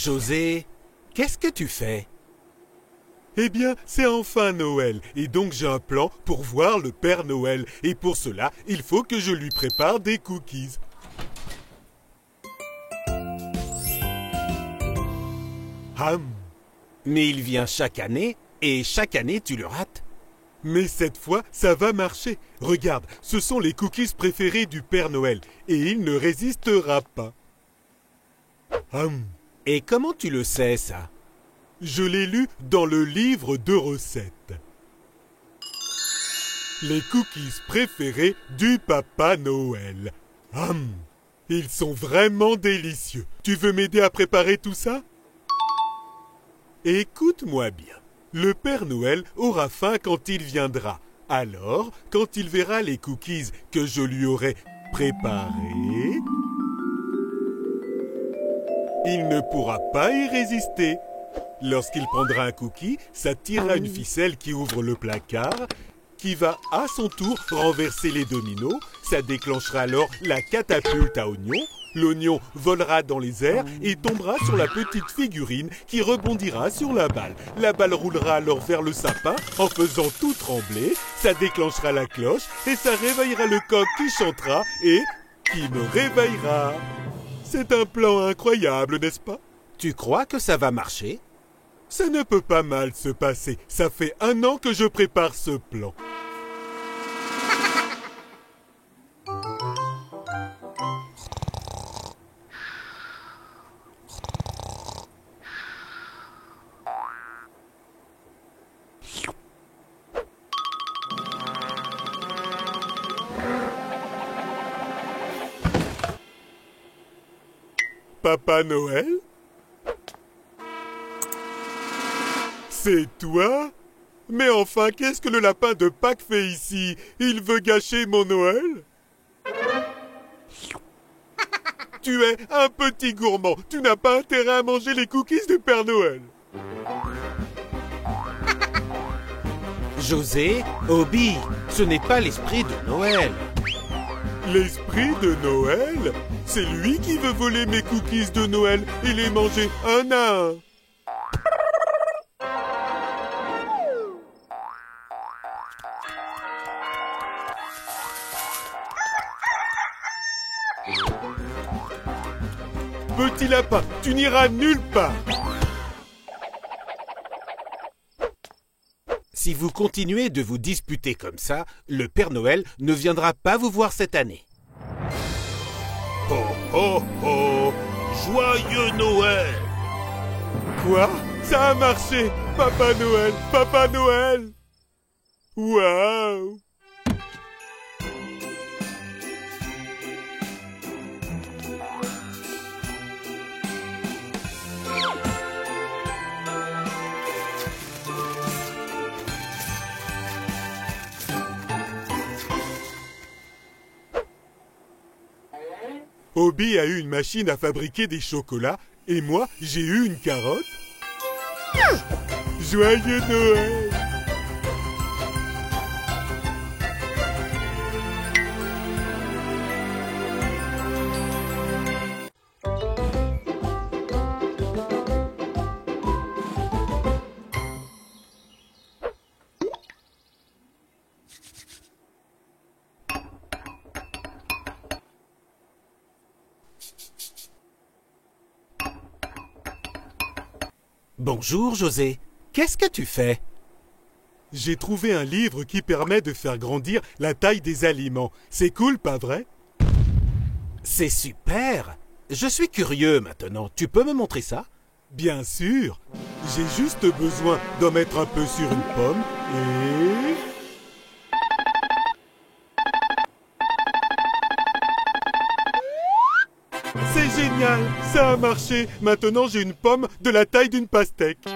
José, qu'est-ce que tu fais? Eh bien, c'est enfin Noël, et donc j'ai un plan pour voir le Père Noël. Et pour cela, il faut que je lui prépare des cookies. Ham! Mais il vient chaque année, et chaque année tu le rates. Mais cette fois, ça va marcher. Regarde, ce sont les cookies préférés du Père Noël, et il ne résistera pas. Ham! Et comment tu le sais, ça? Je l'ai lu dans le livre de recettes. Les cookies préférés du Papa Noël. Ils sont vraiment délicieux. Tu veux m'aider à préparer tout ça? Écoute-moi bien. Le Père Noël aura faim quand il viendra. Alors, quand il verra les cookies que je lui aurai préparés, il ne pourra pas y résister. Lorsqu'il prendra un cookie, ça tirera une ficelle qui ouvre le placard, qui va à son tour renverser les dominos. Ça déclenchera alors la catapulte à oignon. L'oignon volera dans les airs et tombera sur la petite figurine qui rebondira sur la balle. La balle roulera alors vers le sapin en faisant tout trembler. Ça déclenchera la cloche et ça réveillera le coq qui chantera et qui me réveillera. C'est un plan incroyable, n'est-ce pas? Tu crois que ça va marcher? Ça ne peut pas mal se passer. Ça fait 1 an que je prépare ce plan. Papa Noël? C'est toi? Mais enfin, qu'est-ce que le lapin de Pâques fait ici? Il veut gâcher mon Noël? Tu es un petit gourmand. Tu n'as pas intérêt à manger les cookies du Père Noël. José, Obi, ce n'est pas l'esprit de Noël. L'esprit de Noël? C'est lui qui veut voler mes cookies de Noël et les manger un à un. Petit lapin, tu n'iras nulle part. Si vous continuez de vous disputer comme ça, le Père Noël ne viendra pas vous voir cette année. Oh oh oh! Joyeux Noël! Quoi? Ça a marché! Papa Noël! Papa Noël! Waouh! Obi a eu une machine à fabriquer des chocolats et moi, j'ai eu une carotte. Joyeux Noël! Bonjour, José. Qu'est-ce que tu fais? J'ai trouvé un livre qui permet de faire grandir la taille des aliments. C'est cool, pas vrai? C'est super. Je suis curieux maintenant. Tu peux me montrer ça? Bien sûr. J'ai juste besoin d'en mettre un peu sur une pomme et... C'est génial! Ça a marché! Maintenant j'ai une pomme de la taille d'une pastèque.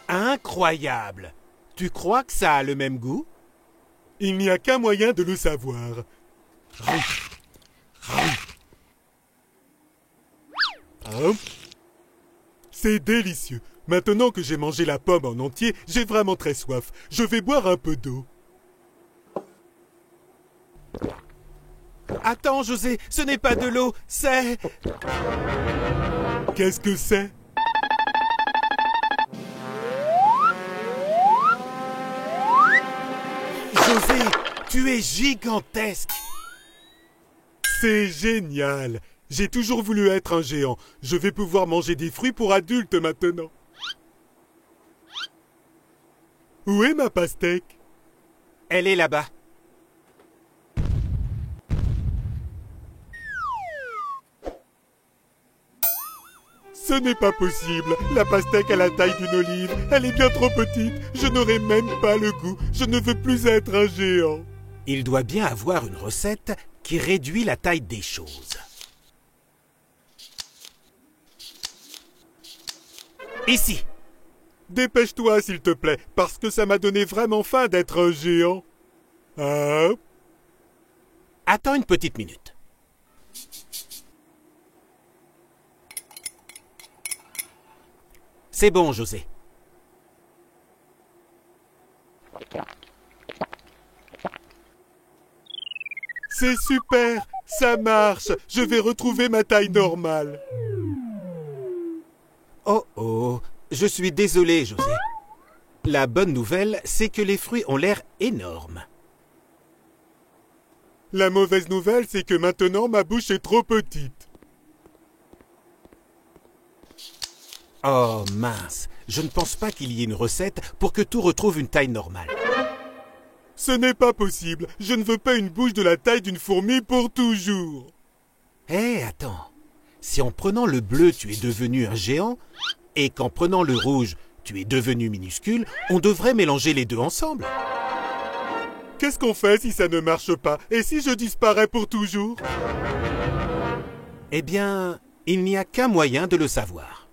Incroyable! Tu crois que ça a le même goût? Il n'y a qu'un moyen de le savoir. C'est délicieux. Maintenant que j'ai mangé la pomme en entier, j'ai vraiment très soif. Je vais boire un peu d'eau. Attends, José, ce n'est pas de l'eau, c'est... Qu'est-ce que c'est? José, tu es gigantesque! C'est génial! J'ai toujours voulu être un géant. Je vais pouvoir manger des fruits pour adultes maintenant. Où est ma pastèque? Elle est là-bas. Ce n'est pas possible. La pastèque a la taille d'une olive. Elle est bien trop petite. Je n'aurai même pas le goût. Je ne veux plus être un géant. Il doit bien avoir une recette qui réduit la taille des choses. Ici. Dépêche-toi, s'il te plaît, parce que ça m'a donné vraiment faim d'être un géant. Ah. Attends une petite minute. C'est bon, José. C'est super, ça marche. Je vais retrouver ma taille normale. Oh oh, je suis désolé, José. La bonne nouvelle, c'est que les fruits ont l'air énormes. La mauvaise nouvelle, c'est que maintenant ma bouche est trop petite. Oh mince, je ne pense pas qu'il y ait une recette pour que tout retrouve une taille normale. Ce n'est pas possible. Je ne veux pas une bouche de la taille d'une fourmi pour toujours. Hé, attends. Si en prenant le bleu, tu es devenu un géant, et qu'en prenant le rouge, tu es devenu minuscule, on devrait mélanger les deux ensemble. Qu'est-ce qu'on fait si ça ne marche pas? Et si je disparais pour toujours? Eh bien, il n'y a qu'un moyen de le savoir.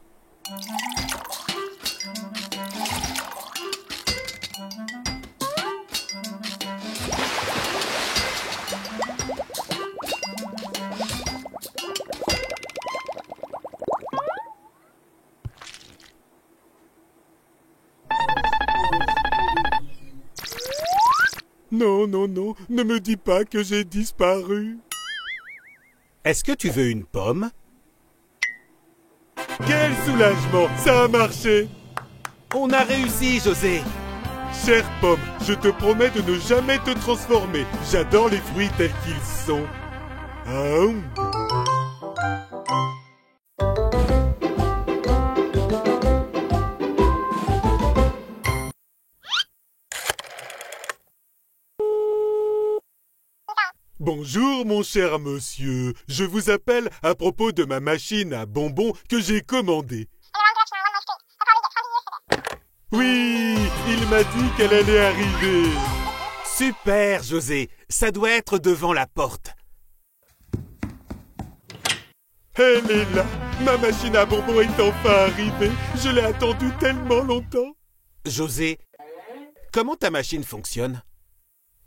Non, non, non, ne me dis pas que j'ai disparu. Est-ce que tu veux une pomme? Quel soulagement, ça a marché. On a réussi, José. Chère pomme, je te promets de ne jamais te transformer. J'adore les fruits tels qu'ils sont. Ah. Bonjour mon cher monsieur, je vous appelle à propos de ma machine à bonbons que j'ai commandée. Oui, il m'a dit qu'elle allait arriver. Super, José. Ça doit être devant la porte. Elle est là. Ma machine à bonbons est enfin arrivée. Je l'ai attendue tellement longtemps. José, comment ta machine fonctionne?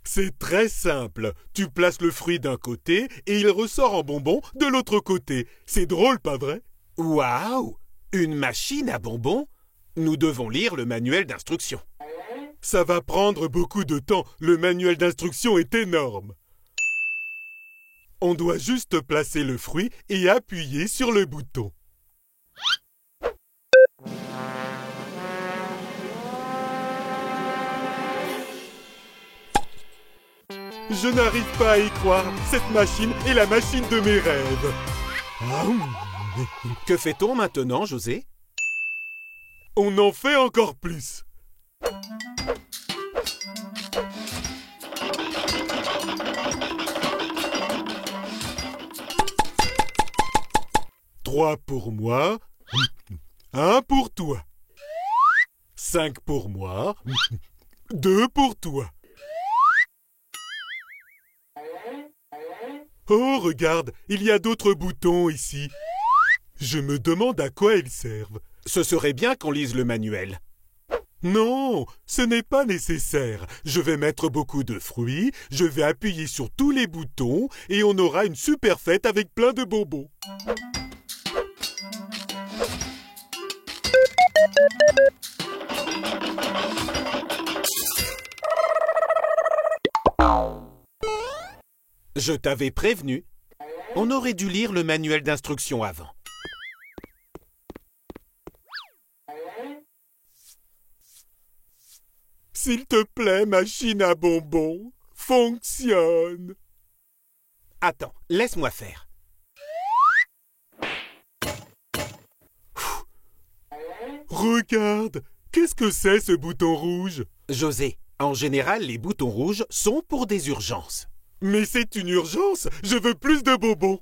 C'est très simple. Tu places le fruit d'un côté et il ressort en bonbons de l'autre côté. C'est drôle, pas vrai? Waouh! Une machine à bonbons? Nous devons lire le manuel d'instruction. Ça va prendre beaucoup de temps. Le manuel d'instruction est énorme. On doit juste placer le fruit et appuyer sur le bouton. Je n'arrive pas à y croire. Cette machine est la machine de mes rêves. Que fait-on maintenant, José? On en fait encore plus. Trois pour moi. Un pour toi. 5 pour moi. 2 pour toi. Oh, regarde, il y a d'autres boutons ici. Je me demande à quoi ils servent. Ce serait bien qu'on lise le manuel. Non, ce n'est pas nécessaire. Je vais mettre beaucoup de fruits, je vais appuyer sur tous les boutons et on aura une super fête avec plein de bonbons. Je t'avais prévenu. On aurait dû lire le manuel d'instruction avant. S'il te plaît, machine à bonbons, fonctionne. Attends, laisse-moi faire. Regarde, qu'est-ce que c'est ce bouton rouge? José, en général, les boutons rouges sont pour des urgences. Mais c'est une urgence, je veux plus de bonbons.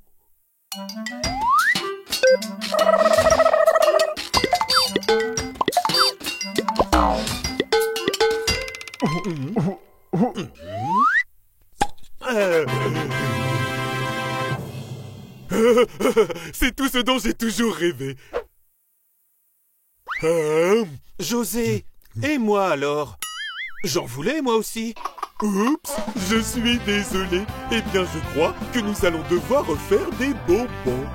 C'est tout ce dont j'ai toujours rêvé. José, et moi alors? J'en voulais moi aussi. Oups, je suis désolé. Eh bien, je crois que nous allons devoir refaire des bonbons.